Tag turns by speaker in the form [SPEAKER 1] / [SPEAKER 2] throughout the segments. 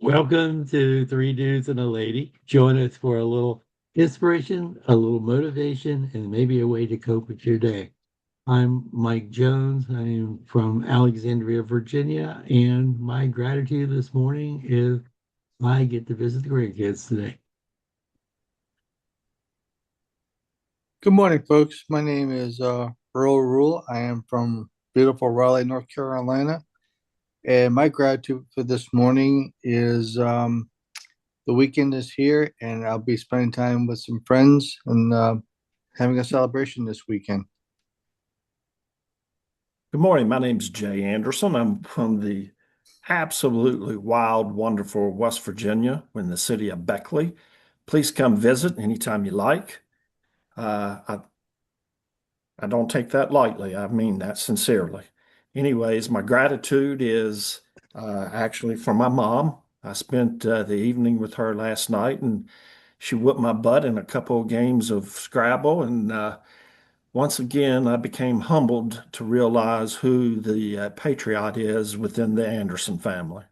[SPEAKER 1] Welcome to Three Dudes and a Lady. Join us for a little inspiration, a little motivation, and maybe a way to cope with your day. I'm Mike Jones. I am from Alexandria, Virginia, and my gratitude this morning is I get to visit the grandkids today.
[SPEAKER 2] Good morning, folks. My name is Earl Rule. I am from beautiful Raleigh, North Carolina. And my gratitude for this morning is the weekend is here, and I'll be spending time with some friends and having a celebration this weekend.
[SPEAKER 3] Good morning. My name's Jay Anderson. I'm from the absolutely wild, wonderful West Virginia in the city of Beckley. Please come visit anytime you like. I don't take that lightly. I mean that sincerely. Anyways, my gratitude is actually for my mom. I spent the evening with her last night, and she whooped my butt in a couple of games of Scrabble, and once again, I became humbled to realize who the patriot is within the Anderson family.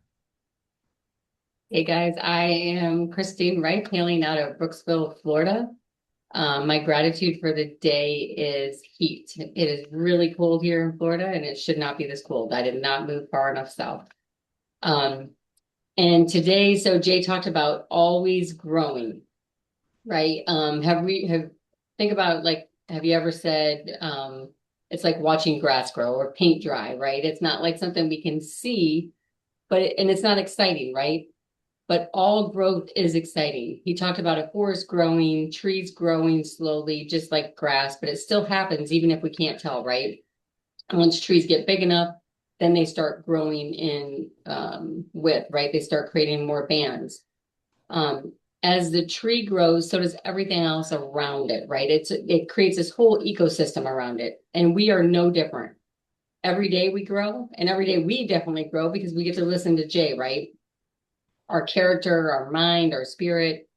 [SPEAKER 4] Hey guys, I am Christine Wright, hailing out of Brooksville, Florida. My gratitude for the day is heat. It is really cold here in Florida, and it should not be this cold. I did not move far enough south. Um, and today, so Jay talked about always growing, right? Think about like, have you ever said, it's like watching grass grow or paint dry, right? It's not like something we can see, and it's not exciting, right? But all growth is exciting. He talked about a forest growing, trees growing slowly, just like grass, but it still happens even if we can't tell, right? And once trees get big enough, then they start growing in width, right? They start creating more bands. Um, as the tree grows, so does everything else around it, right? It creates this whole ecosystem around it, and we are no different. Every day we grow, and every day we definitely grow because we get to listen to Jay, right? Our character, our mind, our spirit.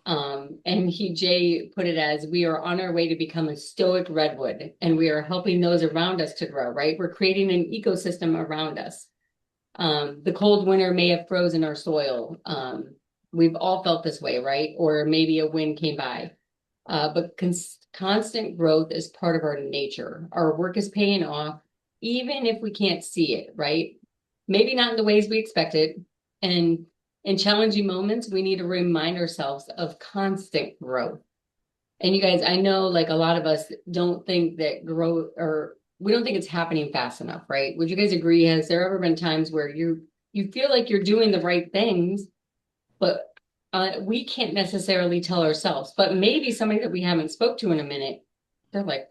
[SPEAKER 4] And Jay put it as we are on our way to become a stoic redwood, and we are helping those around us to grow, right? We're creating an ecosystem around us. The cold winter may have frozen our soil. We've all felt this way, right? Or maybe a wind came by. But constant growth is part of our nature. Our work is paying off, even if we can't see it, right? Maybe not in the ways we expected. And in challenging moments, we need to remind ourselves of constant growth. And you guys, I know like a lot of us don't think that growth or we don't think it's happening fast enough, right? Would you guys agree? Has there ever been times where you feel like you're doing the right things, but we can't necessarily tell ourselves, but maybe somebody that we haven't spoke to in a minute, they're like,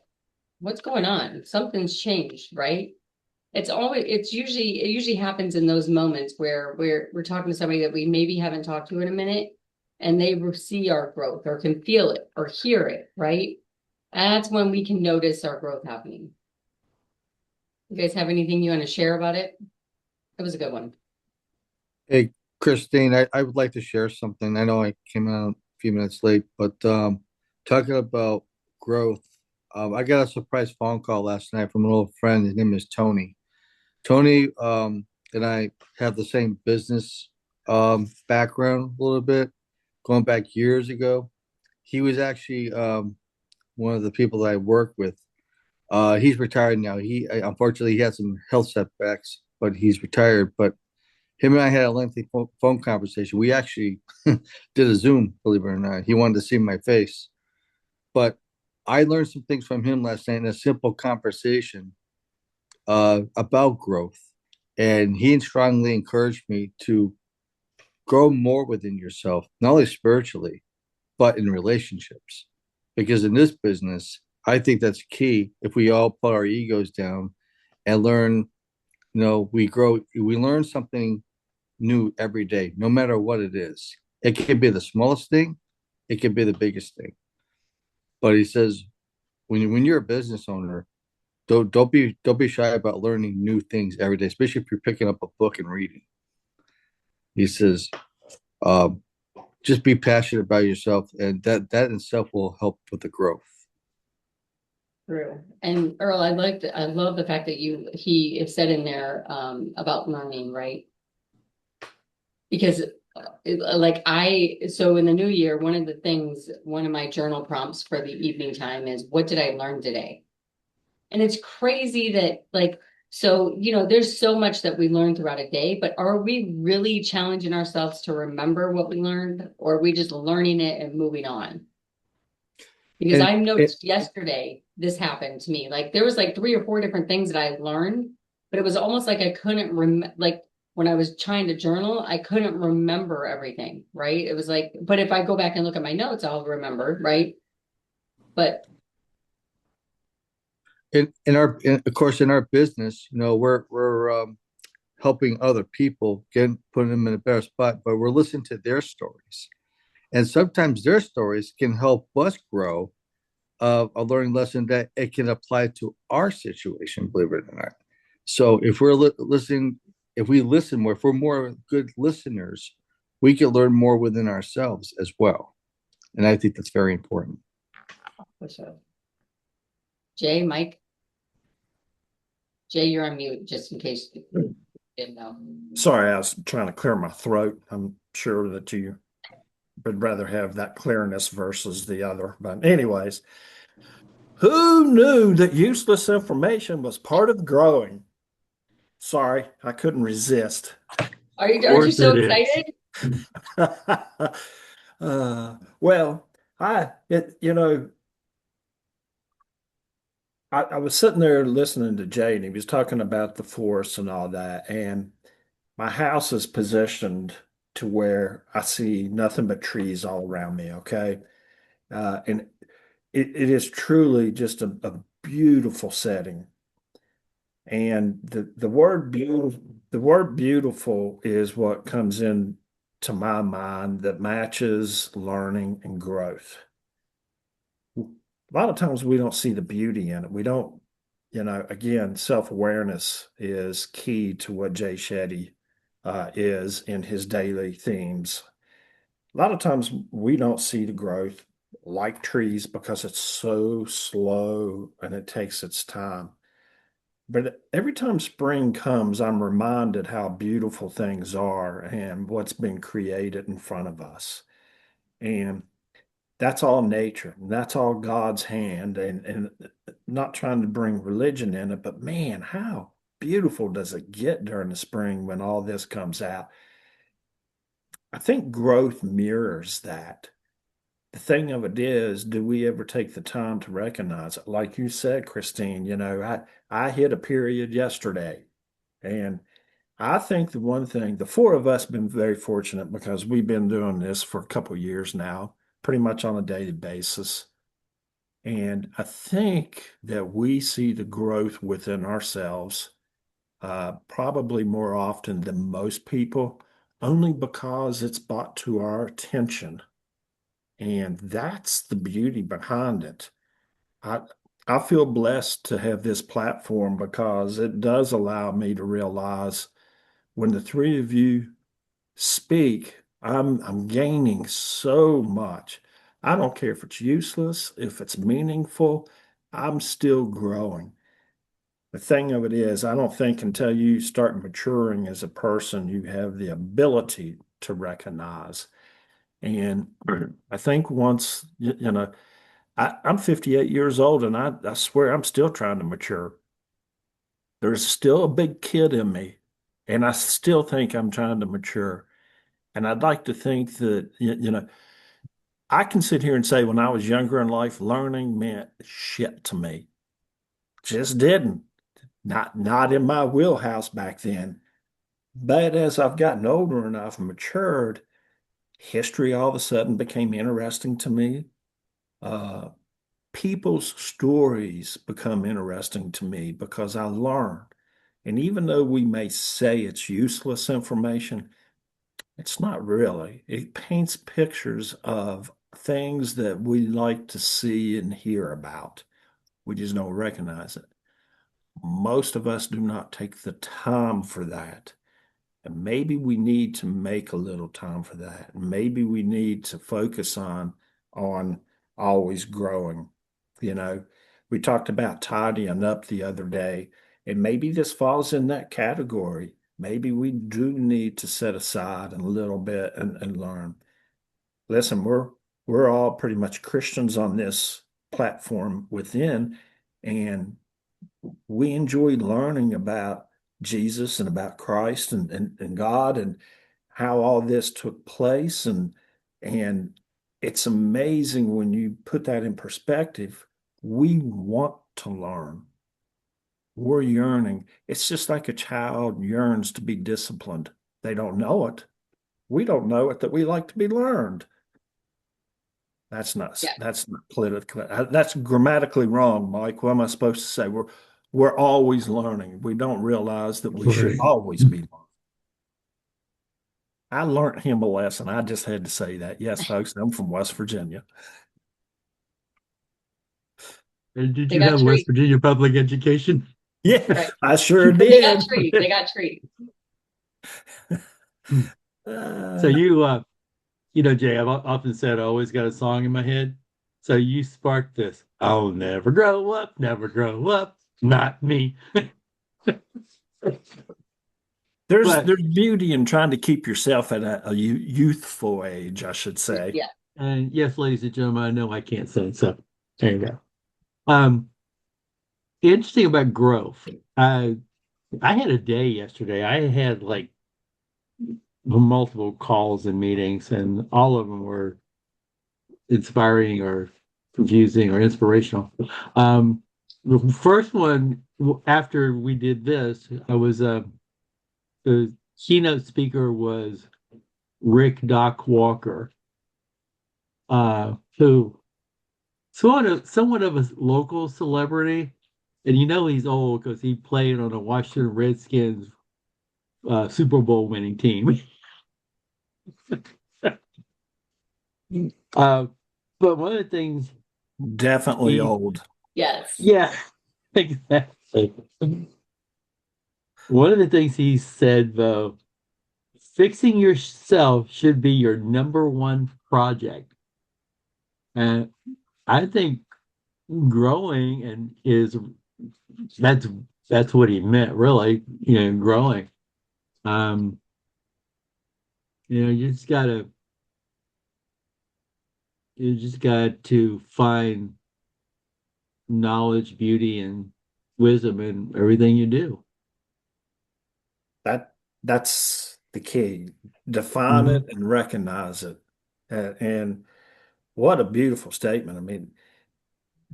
[SPEAKER 4] what's going on? Something's changed, right? It usually happens in those moments where we're talking to somebody that we maybe haven't talked to in a minute, and they see our growth or can feel it or hear it, right? That's when we can notice our growth happening. You guys have anything you want to share about it? It was a good one.
[SPEAKER 2] Hey, Christine, I would like to share something. I know I came out a few minutes late, but talking about growth, I got a surprise phone call last night from an old friend. His name is Tony. Tony and I have the same business background a little bit, going back years ago. He was actually one of the people that I work with. He's retired now. Unfortunately he had some health setbacks, but he's retired. But him and I had a lengthy phone conversation. We actually did a Zoom, believe it or not. He wanted to see my face, but I learned some things from him last night in a simple conversation about growth. And he strongly encouraged me to grow more within yourself, not only spiritually, but in relationships. Because in this business, I think that's key. If we all put our egos down and learn, we grow, we learn something new every day, no matter what it is. It can be the smallest thing, it can be the biggest thing. But he says, when you're a business owner, don't be shy about learning new things every day, especially if you're picking up a book and reading. He says, um, just be passionate about yourself, and that in itself will help with the growth.
[SPEAKER 4] True. And Earl, I love the fact that he said in there about learning, right? because like so in the new year, one of the things, one of my journal prompts for the evening time is, what did I learn today? And it's crazy that like, so, there's so much that we learn throughout a day, but are we really challenging ourselves to remember what we learned, or are we just learning it and moving on? Because
[SPEAKER 2] And
[SPEAKER 4] I
[SPEAKER 2] it,
[SPEAKER 4] noticed yesterday this happened to me. Like there was like three or four different things that I learned, but it was almost like I couldn't like when I was trying to journal, I couldn't remember everything, right? It was like, but if I go back and look at my notes, I'll remember, right? But
[SPEAKER 2] of course, in our business, we're helping other people, putting them in a better spot, but we're listening to their stories. And sometimes their stories can help us grow a learning lesson that it can apply to our situation, believe it or not. So if we're listening, if we listen more, if we're more good listeners, we can learn more within ourselves as well. And I think that's very important.
[SPEAKER 4] for sure. Jay, Mike, Jay, you're on mute just in case you didn't know.
[SPEAKER 3] Sorry, I was trying to clear my throat. I'm sure that you would rather have that clearness versus the other. But, anyways, who knew that useless information was part of growing? Sorry, I couldn't resist.
[SPEAKER 1] Of
[SPEAKER 4] Aren't you
[SPEAKER 1] course
[SPEAKER 4] so
[SPEAKER 1] it is.
[SPEAKER 4] excited?
[SPEAKER 3] Well, you know, I was sitting there listening to Jay, and he was talking about the forest and all that. And my house is positioned to where I see nothing but trees all around me. Okay. And it is truly just a beautiful setting. And the word beautiful is what comes in to my mind that matches learning and growth. A lot of times we don't see the beauty in it. We don't, again, self-awareness is key to what Jay Shetty is in his daily themes. A lot of times we don't see the growth like trees because it's so slow and it takes its time. But every time spring comes, I'm reminded how beautiful things are and what's been created in front of us. And that's all nature. And that's all God's hand. And not trying to bring religion in it, but man, how beautiful does it get during the spring when all this comes out? I think growth mirrors that. The thing of it is, do we ever take the time to recognize it? Like you said, Christine, I hit a period yesterday. And I think the one thing, the four of us been very fortunate because we've been doing this for a couple of years now, pretty much on a daily basis. And I think that we see the growth within ourselves probably more often than most people, only because it's brought to our attention. And that's the beauty behind it. I I feel blessed to have this platform because it does allow me to realize when the three of you speak, I'm gaining so much. I don't care if it's useless, if it's meaningful, I'm still growing. The thing of it is, I don't think until you start maturing as a person, you have the ability to recognize. And I think once, I'm 58 years old and I swear I'm still trying to mature. There's still a big kid in me, and I still think I'm trying to mature. And I'd like to think that, I can sit here and say when I was younger in life, learning meant shit to me. Just didn't. Not in my wheelhouse back then. But as I've gotten older and I've matured, history all of a sudden became interesting to me. Uh, People's stories become interesting to me because I learn. And even though we may say it's useless information, it's not really. It paints pictures of things that we like to see and hear about. We just don't recognize it. Most of us do not take the time for that. And maybe we need to make a little time for that. Maybe we need to focus on always growing. You know, we talked about tidying up the other day, and maybe this falls in that category. maybe we do need to set aside a little bit and learn. Listen, we're all pretty much Christians on this platform within, and we enjoy learning about Jesus and about Christ and God and how all this took place. And it's amazing when you put that in perspective. We want to learn. We're yearning. It's just like a child yearns to be disciplined. They don't know it. We don't know it that we like to be learned.
[SPEAKER 4] Yeah.
[SPEAKER 3] That's not politically that's grammatically wrong, Mike. What am I supposed to say? We're always learning. We don't realize that we should
[SPEAKER 1] Right.
[SPEAKER 3] always be learning. I learned him a lesson. I just had to say that. Yes, folks, I'm from West Virginia.
[SPEAKER 1] And did
[SPEAKER 4] They
[SPEAKER 1] you
[SPEAKER 4] got
[SPEAKER 1] have West
[SPEAKER 4] treats,
[SPEAKER 1] Virginia public education?
[SPEAKER 3] Yeah,
[SPEAKER 4] right?
[SPEAKER 3] I sure
[SPEAKER 4] They got
[SPEAKER 3] did.
[SPEAKER 4] treats. They got treats.
[SPEAKER 1] So
[SPEAKER 3] Uh,
[SPEAKER 1] you know, Jay, I've often said I always got a song in my head. So you sparked this. I'll never grow up, not me. But
[SPEAKER 3] there's beauty in trying to keep yourself at a youthful age, I should say.
[SPEAKER 4] Yeah.
[SPEAKER 1] and yes, ladies and gentlemen, I know I can't sing, so there you go. Um, interesting about growth. I had a day yesterday. I had like multiple calls and meetings, and all of them were inspiring or confusing or inspirational. The first one after we did this, I was the keynote speaker was Rick Doc Walker, who somewhat of a local celebrity, and you know he's old because he played on a Washington Redskins Super Bowl winning team. uh, but one of the things
[SPEAKER 3] Definitely
[SPEAKER 1] he,
[SPEAKER 3] old.
[SPEAKER 4] Yes.
[SPEAKER 1] yeah, exactly. One of the things he said, though, fixing yourself should be your number one project. And I think growing and is that's that's what he meant, really, growing. Um, you just got to find knowledge, beauty, and wisdom in everything you do.
[SPEAKER 3] That's the key. Define it
[SPEAKER 1] Mhm.
[SPEAKER 3] and recognize it. And what a beautiful statement. I mean,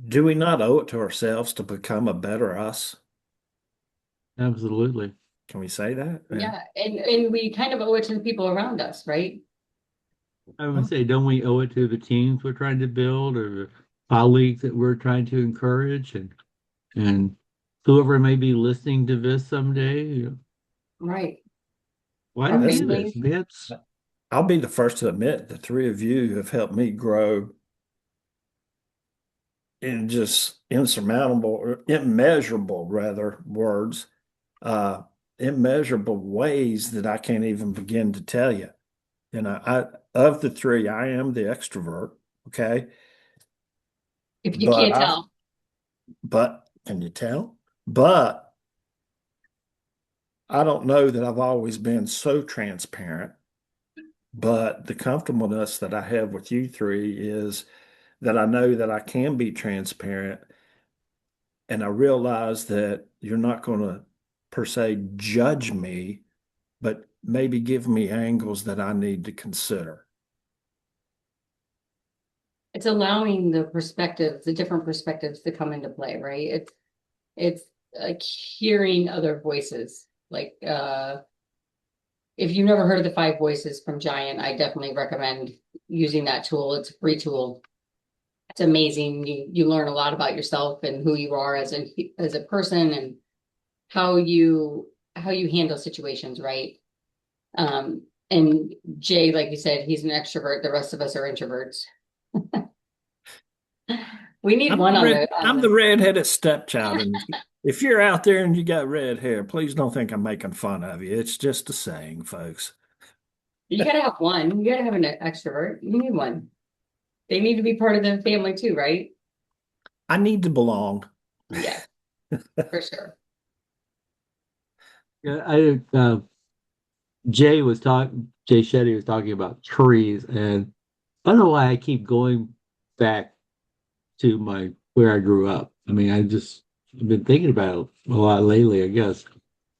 [SPEAKER 3] do we not owe it to ourselves to become a better us?
[SPEAKER 1] Absolutely.
[SPEAKER 3] Can we say that? Yeah.
[SPEAKER 4] Yeah. And we kind of owe it to the people around us, right?
[SPEAKER 1] I would say, don't we owe it to the teams we're trying to build or the colleagues that we're trying to encourage and whoever may be listening to this someday,
[SPEAKER 4] Right.
[SPEAKER 1] why do
[SPEAKER 4] Our
[SPEAKER 1] we do
[SPEAKER 3] Listen,
[SPEAKER 1] this?
[SPEAKER 4] families.
[SPEAKER 1] That's
[SPEAKER 3] I'll be the first to admit the three of you have helped me grow in just insurmountable or immeasurable rather words, uh, immeasurable ways that I can't even begin to tell you. And I of the three, I am the extrovert. Okay.
[SPEAKER 4] If you
[SPEAKER 3] But
[SPEAKER 4] can't
[SPEAKER 3] I
[SPEAKER 4] tell.
[SPEAKER 3] but can you tell? But I don't know that I've always been so transparent. But the comfortableness that I have with you three is that I know that I can be transparent, and I realize that you're not going to per se judge me, but maybe give me angles that I need to consider.
[SPEAKER 4] It's allowing the perspectives, the different perspectives to come into play, right? It's like hearing other voices. Like if you've never heard of the five voices from Giant, I definitely recommend using that tool. It's a free tool. It's amazing. You learn a lot about yourself and who you are as a person and how you handle situations, right? And Jay, like you said, he's an extrovert. The rest of us are introverts. We need one on
[SPEAKER 3] I'm the redheaded stepchild, and if you're out there and you got red hair, please don't think I'm making fun of you. It's just a saying, folks.
[SPEAKER 4] you gotta have one. You gotta have an extrovert. You need one. They need to be part of the family too, right?
[SPEAKER 3] I need to belong.
[SPEAKER 4] Yeah, for sure.
[SPEAKER 1] yeah. Jay Shetty was talking about trees, and I don't know why I keep going back to my where I grew up. I mean, I've been thinking about it a lot lately, I guess.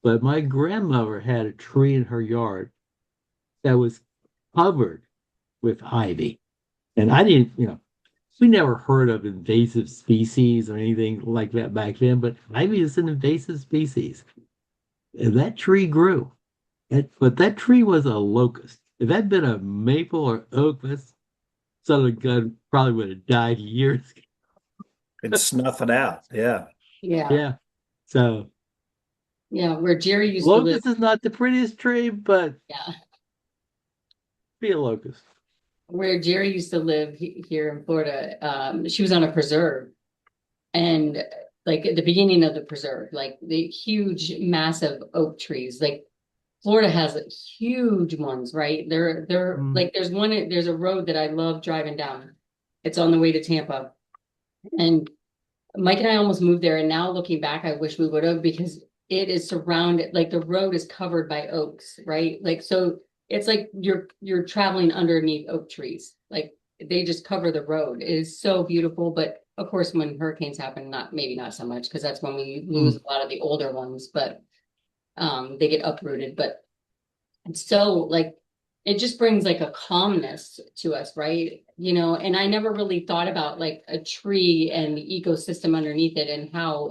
[SPEAKER 1] But my grandmother had a tree in her yard that was covered with ivy. And I didn't, we never heard of invasive species or anything like that back then, but ivy is an invasive species. And that tree grew. But that tree was a locust. If that'd been a maple or oak, that's Southern gun probably would have died years ago.
[SPEAKER 3] And snuff it out. Yeah.
[SPEAKER 4] Yeah.
[SPEAKER 1] Yeah. So
[SPEAKER 4] Yeah. Where Jerry used to live.
[SPEAKER 1] locust is not the prettiest tree, but
[SPEAKER 4] Yeah.
[SPEAKER 1] be a locust.
[SPEAKER 4] Where Jerry used to live here in Florida, she was on a preserve. And like at the beginning of the preserve, like the huge, massive oak trees, like Florida has huge ones, right? They're
[SPEAKER 1] Mm.
[SPEAKER 4] like there's a road that I love driving down. It's on the way to Tampa. And Mike and I almost moved there. And now looking back, I wish we would have because it is surrounded, like the road is covered by oaks, right? Like so it's like you're traveling underneath oak trees. Like they just cover the road. It is so beautiful. But of course, when hurricanes happen, not maybe not so much because that's when we lose
[SPEAKER 1] Mm.
[SPEAKER 4] a lot of the older ones, but they get uprooted. But it's so like it just brings like a calmness to us, right? And I never really thought about like a tree and the ecosystem underneath it and how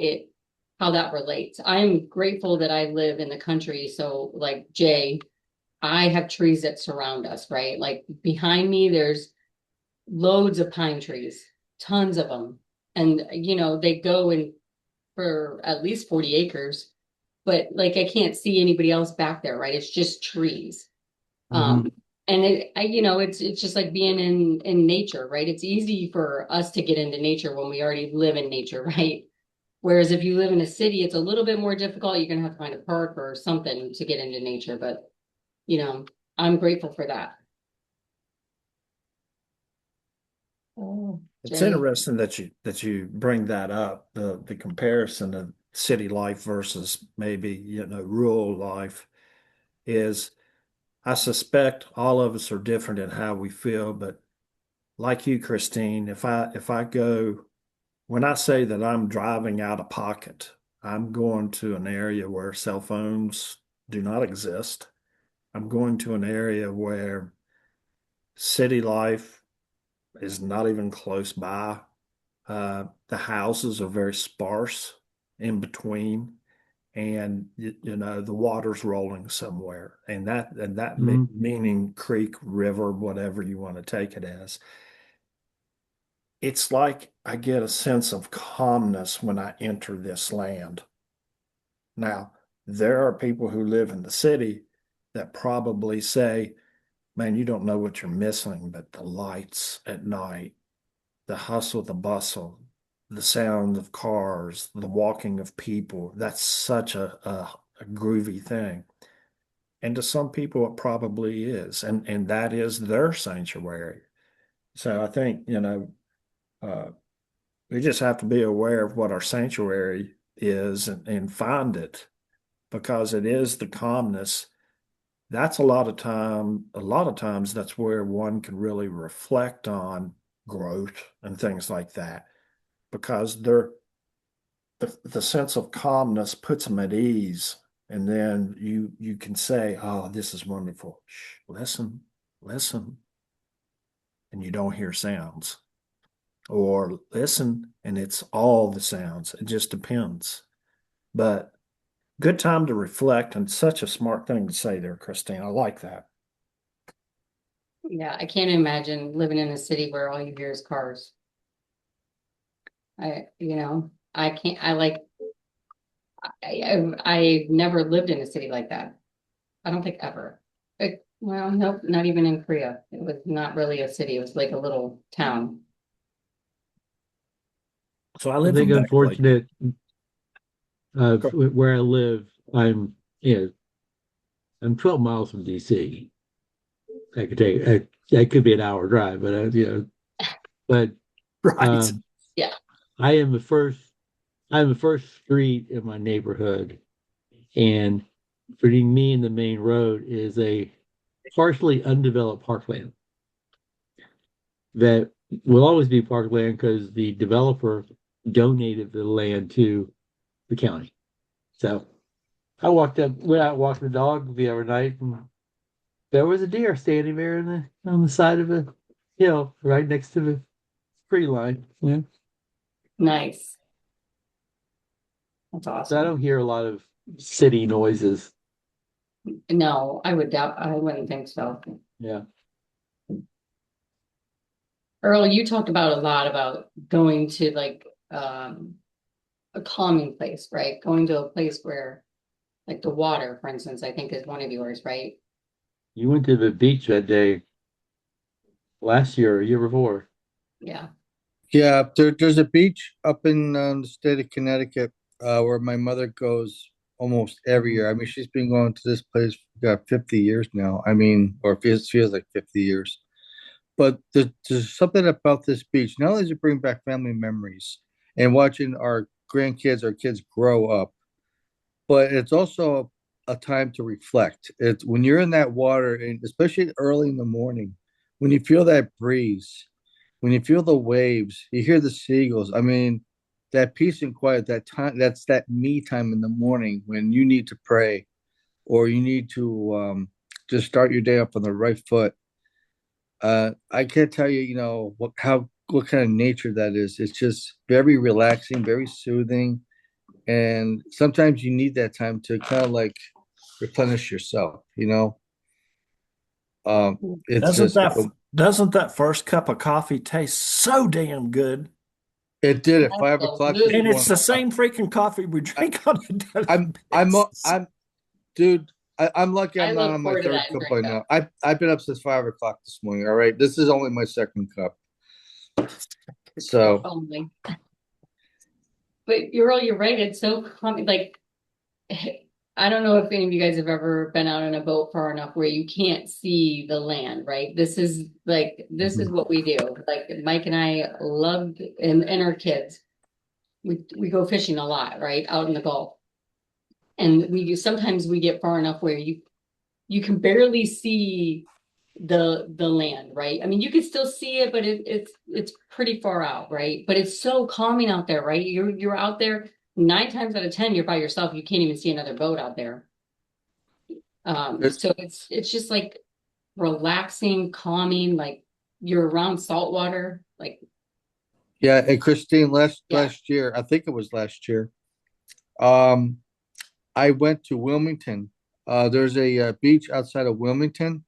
[SPEAKER 4] that relates. I'm grateful that I live in the country. So like Jay, I have trees that surround us, right? Like behind me, there's loads of pine trees, tons of them. And they go in for at least 40 acres, but like I can't see anybody else back there, right? It's just trees.
[SPEAKER 1] Hmm.
[SPEAKER 4] Um, and it's just like being in nature, right? It's easy for us to get into nature when we already live in nature, right? Whereas if you live in a city, it's a little bit more difficult. You're gonna have to find a park or something to get into nature. But you know, I'm grateful for that. Oh,
[SPEAKER 3] It's
[SPEAKER 4] Jay.
[SPEAKER 3] interesting that you bring that up, the comparison of city life versus maybe, rural life is I suspect all of us are different in how we feel, but like you, Christine, if I go when I say that I'm driving out of pocket, I'm going to an area where cell phones do not exist. I'm going to an area where city life is not even close by. The houses are very sparse in between, and the water's rolling somewhere, and that
[SPEAKER 1] Hmm.
[SPEAKER 3] meaning creek, river, whatever you want to take it as. It's like I get a sense of calmness when I enter this land. Now, there are people who live in the city that probably say, man, you don't know what you're missing, but the lights at night, the hustle, the bustle, the sound of cars, the walking of people, that's such a groovy thing. And to some people, it probably is. And that is their sanctuary. So I think, uh, we just have to be aware of what our sanctuary is and find it because it is the calmness. That's a lot of times that's where one can really reflect on growth and things like that because the sense of calmness puts them at ease. And then you can say, oh, this is wonderful. Shh, listen, listen, and you don't hear sounds. Or listen, and it's all the sounds. It just depends. But good time to reflect and such a smart thing to say there, Christine. I like that.
[SPEAKER 4] Yeah, I can't imagine living in a city where all you hear is cars. I can't. I've never lived in a city like that. I don't think ever. Well, nope, not even in Korea. It was not really a city. It was like a little town.
[SPEAKER 3] So I
[SPEAKER 1] I
[SPEAKER 3] live
[SPEAKER 1] think
[SPEAKER 3] in Beckley.
[SPEAKER 1] unfortunate where I live, I'm 12 miles from DC. That could be an hour drive, but but
[SPEAKER 3] Right.
[SPEAKER 1] um,
[SPEAKER 4] Yeah.
[SPEAKER 1] I am the first. I'm the first street in my neighborhood, and between me and the main road is a partially undeveloped parkland that will always be parkland because the developer donated the land to the county. So I went out walking the dog the other night, and there was a deer standing there on the side of a hill right next to the tree line. Yeah.
[SPEAKER 4] Nice. That's
[SPEAKER 1] So I
[SPEAKER 4] awesome.
[SPEAKER 1] don't hear a lot of city noises.
[SPEAKER 4] No, I would doubt, I wouldn't think so.
[SPEAKER 1] Yeah.
[SPEAKER 4] Earl, you talked about a lot about going to like a calming place, right? Going to a place where like the water, for instance, I think is one of yours, right?
[SPEAKER 1] You went to the beach that day last year or year before.
[SPEAKER 4] Yeah.
[SPEAKER 2] Yeah, there's a beach up in the state of Connecticut where my mother goes almost every year. I mean, she's been going to this place for 50 years now. I mean, or it feels like 50 years. But there's something about this beach. Not only does it bring back family memories and watching our grandkids, our kids grow up, but it's also a time to reflect. It's when you're in that water, and especially early in the morning, when you feel that breeze, when you feel the waves, you hear the seagulls. I mean, that peace and quiet, that time, that's that me time in the morning when you need to pray or you need to just start your day up on the right foot. I can't tell you, what kind of nature that is. It's just very relaxing, very soothing, and sometimes you need that time to kind of like replenish yourself. It's
[SPEAKER 3] Doesn't
[SPEAKER 2] just
[SPEAKER 3] that doesn't that first cup of coffee taste so damn good?
[SPEAKER 2] it did at 5 o'clock this
[SPEAKER 3] And it's
[SPEAKER 4] Absolutely.
[SPEAKER 2] morning.
[SPEAKER 3] the same freaking coffie we
[SPEAKER 2] I,
[SPEAKER 3] drink on a daily
[SPEAKER 2] I'm
[SPEAKER 3] basis.
[SPEAKER 2] dude. I'm lucky
[SPEAKER 4] I
[SPEAKER 2] I'm not
[SPEAKER 4] look
[SPEAKER 2] on my
[SPEAKER 4] forward to
[SPEAKER 2] third
[SPEAKER 4] that
[SPEAKER 2] cup
[SPEAKER 4] drink
[SPEAKER 2] by
[SPEAKER 4] though.
[SPEAKER 2] now. I've been up since 5 o'clock this morning. All right, this is only my second cup.
[SPEAKER 4] Cup
[SPEAKER 2] So
[SPEAKER 4] only. But you're right. It's so common. Like, I don't know if any of you guys have ever been out on a boat far enough where you can't see the land, right? This is
[SPEAKER 1] Mhm.
[SPEAKER 4] what we do. Like Mike and I loved and our kids. We go fishing a lot, right? Out in the Gulf. And sometimes we get far enough where you can barely see the land, right? I mean, you can still see it, but it's pretty far out, right? But it's so calming out there, right? You're out there 9 times out of 10, you're by yourself. You can't even see another boat out there.
[SPEAKER 2] it,
[SPEAKER 4] So it's just like relaxing, calming, like you're around salt water. Like,
[SPEAKER 2] yeah, and Christine, last
[SPEAKER 4] yeah.
[SPEAKER 2] last year, I think it was last year. Um, I went to Wilmington. There's a beach outside of Wilmington,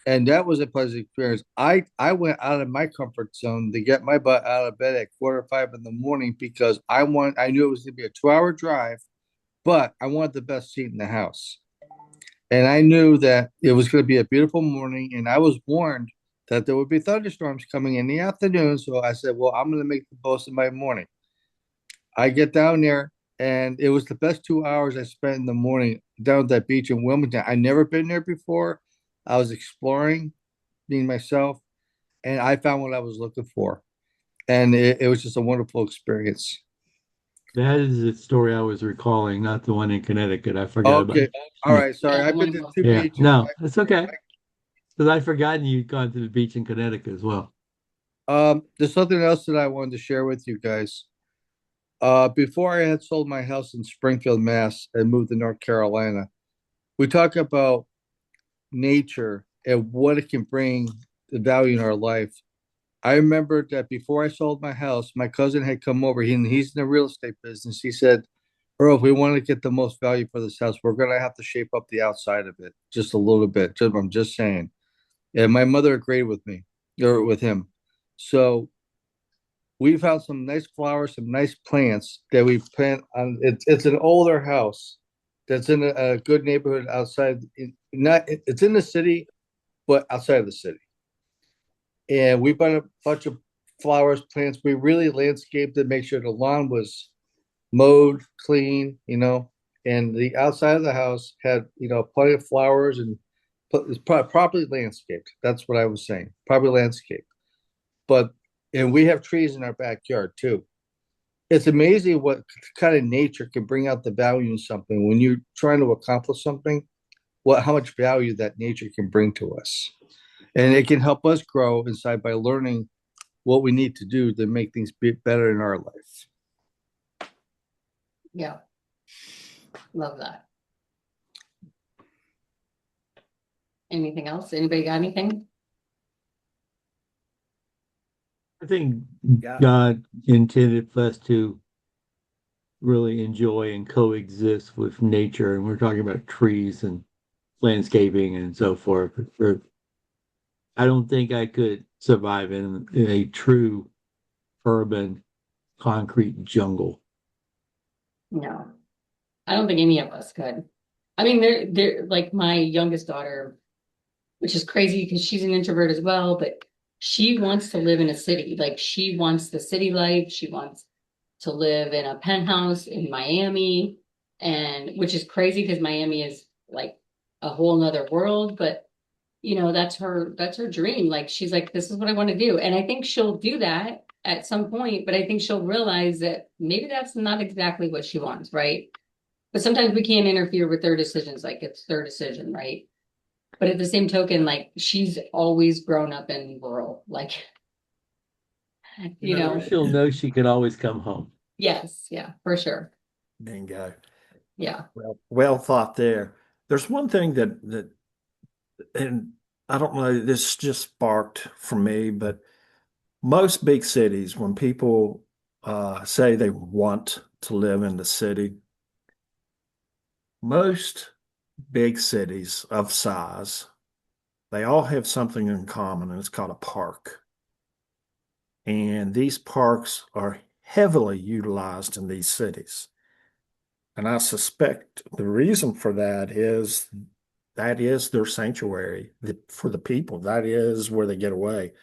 [SPEAKER 2] and that was a pleasant experience. I went out of my comfort zone to get my butt out of bed at 4:45 in the morning because I knew it was going to be a 2-hour drive, but I wanted the best seat in the house. And I knew that it was going to be a beautiful morning, and I was warned that there would be thunderstorms coming in the afternoon. So I said, well, I'm going to make the most of my morning. I get down there, and it was the best 2 hours I spent in the morning down at that beach in Wilmington. I never been there before. I was exploring, being myself, and I found what I was looking for. And it was just a wonderful experience.
[SPEAKER 1] That is the story I was recalling, not the one in Connecticut. I forgot about.
[SPEAKER 2] Okay. All
[SPEAKER 1] Yeah.
[SPEAKER 2] right. Sorry.
[SPEAKER 4] Yeah, the
[SPEAKER 2] I've been
[SPEAKER 4] one
[SPEAKER 2] to
[SPEAKER 4] above.
[SPEAKER 2] two
[SPEAKER 1] Yeah.
[SPEAKER 2] beaches.
[SPEAKER 1] No, it's okay. Because I'd forgotten you'd gone to the beach in Connecticut as well.
[SPEAKER 2] There's something else that I wanted to share with you guys. Before I had sold my house in Springfield, Mass, and moved to North Carolina, we talk about nature and what it can bring the value in our life. I remember that before I sold my house, my cousin had come over. He's in the real estate business. He said, Earl, if we want to get the most value for this house, we're going to have to shape up the outside of it just a little bit. I'm just saying. And my mother agreed with me or with him. So we found some nice flowers, some nice plants that we plant on. It's an older house that's in a good neighborhood outside. It's in the city, but outside of the city. And we bought a bunch of flowers, plants. We really landscaped it, make sure the lawn was mowed, clean, and the outside of the house had, plenty of flowers and it's properly landscaped. That's what I was saying, properly landscaped. But and we have trees in our backyard too. it's amazing what kind of nature can bring out the value in something when you're trying to accomplish something, what how much value that nature can bring to us. And it can help us grow inside by learning what we need to do to make things better in our life.
[SPEAKER 4] Yeah, love that. Anything else? Anybody got anything?
[SPEAKER 1] I think
[SPEAKER 3] Yeah.
[SPEAKER 1] God intended for us to really enjoy and coexist with nature. And we're talking about trees and landscaping and so forth. I don't think I could survive in a true urban concrete jungle.
[SPEAKER 4] No, I don't think any of us could. I mean, they're like my youngest daughter, which is crazy because she's an introvert as well, but she wants to live in a city. Like she wants the city life. She wants to live in a penthouse in Miami, and which is crazy because Miami is like a whole nother world, but that's her dream. Like she's like, this is what I want to do. And I think she'll do that at some point, but I think she'll realize that maybe that's not exactly what she wants, right? But sometimes we can't interfere with their decisions, like it's their decision, right? But at the same token, like she's always grown up in rural, like you
[SPEAKER 1] Or
[SPEAKER 4] know,
[SPEAKER 1] she'll know she can always come home.
[SPEAKER 4] yes, yeah, for sure.
[SPEAKER 3] Bingo.
[SPEAKER 4] Yeah.
[SPEAKER 3] Well thought there. There's one thing that and I don't know, this just sparked for me, but most big cities, when people say they want to live in the city, most big cities of size, they all have something in common, and it's called a park. And these parks are heavily utilized in these cities. And I suspect the reason for that is their sanctuary for the people. That is where they get away.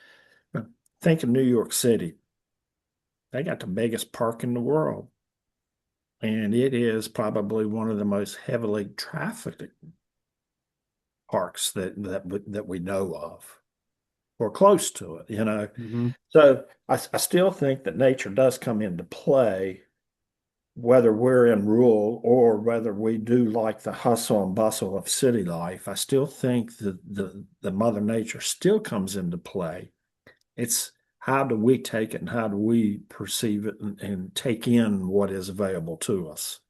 [SPEAKER 3] But think of New York City. They got the biggest park in the world. And it is probably one of the most heavily trafficked parks that we know of, or close to it, you know.
[SPEAKER 1] Mm-hmm.
[SPEAKER 3] So I still think that nature does come into play, whether we're in rural or whether we do like the hustle and bustle of city life. I still think that the Mother Nature still comes into play. It's how do we take it and how do we perceive it and take in what is available to us.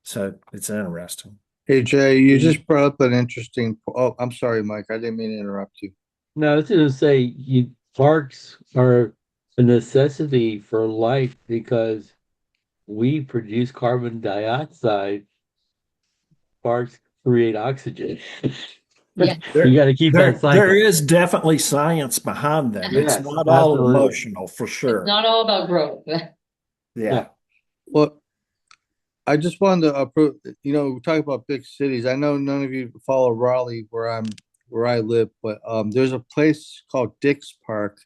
[SPEAKER 3] So it's interesting.
[SPEAKER 2] Hey Jay, you just brought up an interesting. Oh, I'm sorry, Mike. I didn't mean to interrupt you.
[SPEAKER 1] No, I was going to say parks are a necessity for life because we produce carbon dioxide. Parks create oxygen.
[SPEAKER 4] Yeah.
[SPEAKER 1] You
[SPEAKER 3] There,
[SPEAKER 1] got to keep that
[SPEAKER 3] there
[SPEAKER 1] cycle.
[SPEAKER 3] is definitely science behind them. It's
[SPEAKER 1] Yes,
[SPEAKER 3] not all
[SPEAKER 1] absolutely.
[SPEAKER 3] emotional for
[SPEAKER 4] It's
[SPEAKER 3] sure.
[SPEAKER 4] not all about growth.
[SPEAKER 3] Yeah.
[SPEAKER 1] Yeah.
[SPEAKER 2] Well, I just wanted to approve. We talk about big cities. I know none of you follow Raleigh, where I live, but there's a place called Dix Park.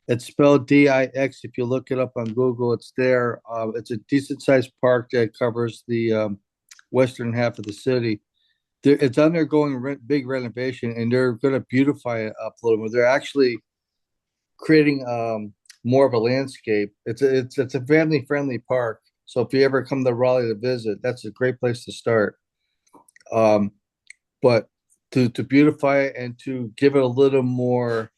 [SPEAKER 2] It's spelled Dix. If you look it up on Google, it's there. It's a decent sized park that covers the western half of the city. It's undergoing big renovation, and they're going to beautify it up a little bit. They're actually creating more of a landscape. It's a family friendly park. So if you ever come to Raleigh to visit, that's a great place to start. Um, but to beautify it and to give it a little more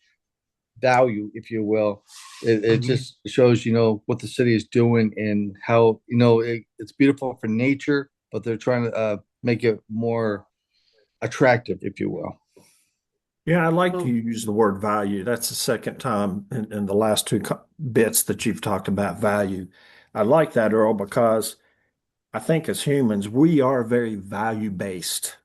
[SPEAKER 2] value, if you will, it
[SPEAKER 1] Mhm.
[SPEAKER 2] just shows what the city is doing and how it's beautiful for nature, but they're trying to make it more attractive, if you will.
[SPEAKER 3] Yeah, I like you
[SPEAKER 1] Well,
[SPEAKER 3] use the word value. That's the second time in the last two bits that you've talked about value. I like that, Earl, because I think as humans, we are very value based.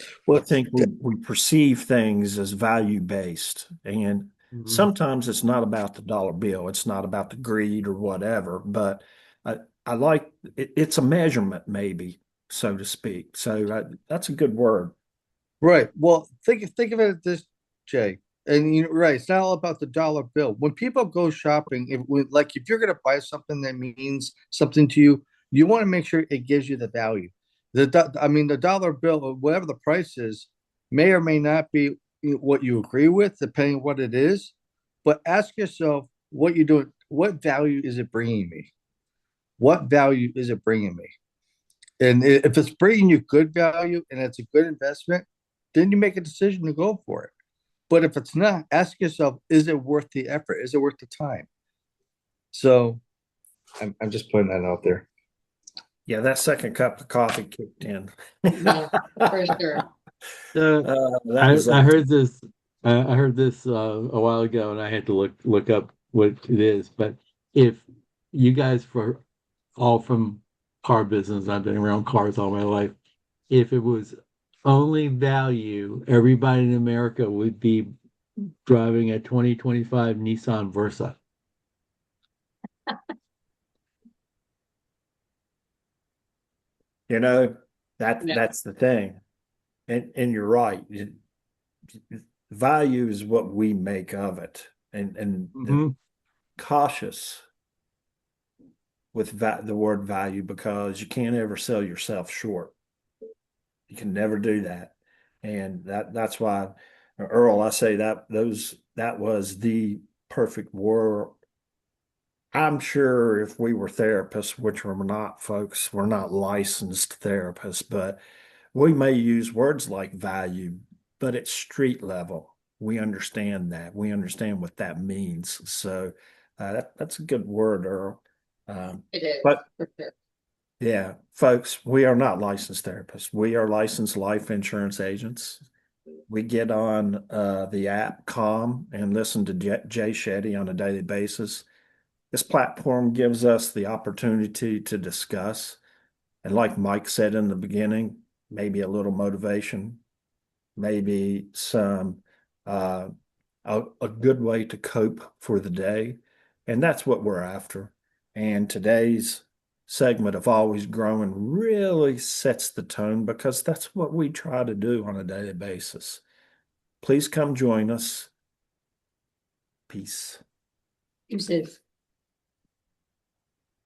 [SPEAKER 3] I
[SPEAKER 2] What
[SPEAKER 3] think we perceive things as value based. And
[SPEAKER 1] mhm.
[SPEAKER 3] sometimes it's not about the dollar bill, it's not about the greed or whatever, but I, I like it's a measurement, maybe, so to speak. So that's a good word.
[SPEAKER 2] Right. Well, think of it this, Jay. And right, it's not all about the dollar bill. When people go shopping, if you're gonna buy something that means something to you, you want to make sure it gives you the value. I mean, the dollar bill, or whatever the price is, may or may not be what you agree with, depending on what it is. But ask yourself what you're doing. What value is it bringing me? what value is it bringing me? And if it's bringing you good value and it's a good investment, then you make a decision to go for it. But if it's not, ask yourself, is it worth the effort? Is it worth the time? So I'm just putting that out there.
[SPEAKER 3] Yeah, that second cup of coffee kicked in.
[SPEAKER 4] Yeah, for sure.
[SPEAKER 3] That was
[SPEAKER 1] I heard this. I heard this a while ago, and I had to look up what it is. But if you guys were all from car business, I've been around cars all my life. If it was only value, everybody in America would be driving a 2025 Nissan Versa.
[SPEAKER 3] You know, that
[SPEAKER 4] No.
[SPEAKER 3] that's the thing. And you're right. Value is what we make of it. And
[SPEAKER 1] Hmm.
[SPEAKER 3] cautious with the word value because you can't ever sell yourself short. You can never do that. And that's why Earl, I say that was the perfect word. I'm sure if we were therapists, which we're not, folks, we're not licensed therapists, but we may use words like value, but at street level, we understand that. We understand what that means. So that's a good word, Earl.
[SPEAKER 4] It is,
[SPEAKER 3] But
[SPEAKER 4] for sure.
[SPEAKER 3] yeah, folks, we are not licensed therapists. We are licensed life insurance agents. We get on the app Calm and listen to Jay Shetty on a daily basis. This platform gives us the opportunity to discuss. And like Mike said in the beginning, maybe a little motivation, maybe some uh, a good way to cope for the day. And that's what we're after. And today's segment of Always Growing really sets the tone because that's what we try to do on a daily basis. Please come join us. Peace.
[SPEAKER 4] Deuces.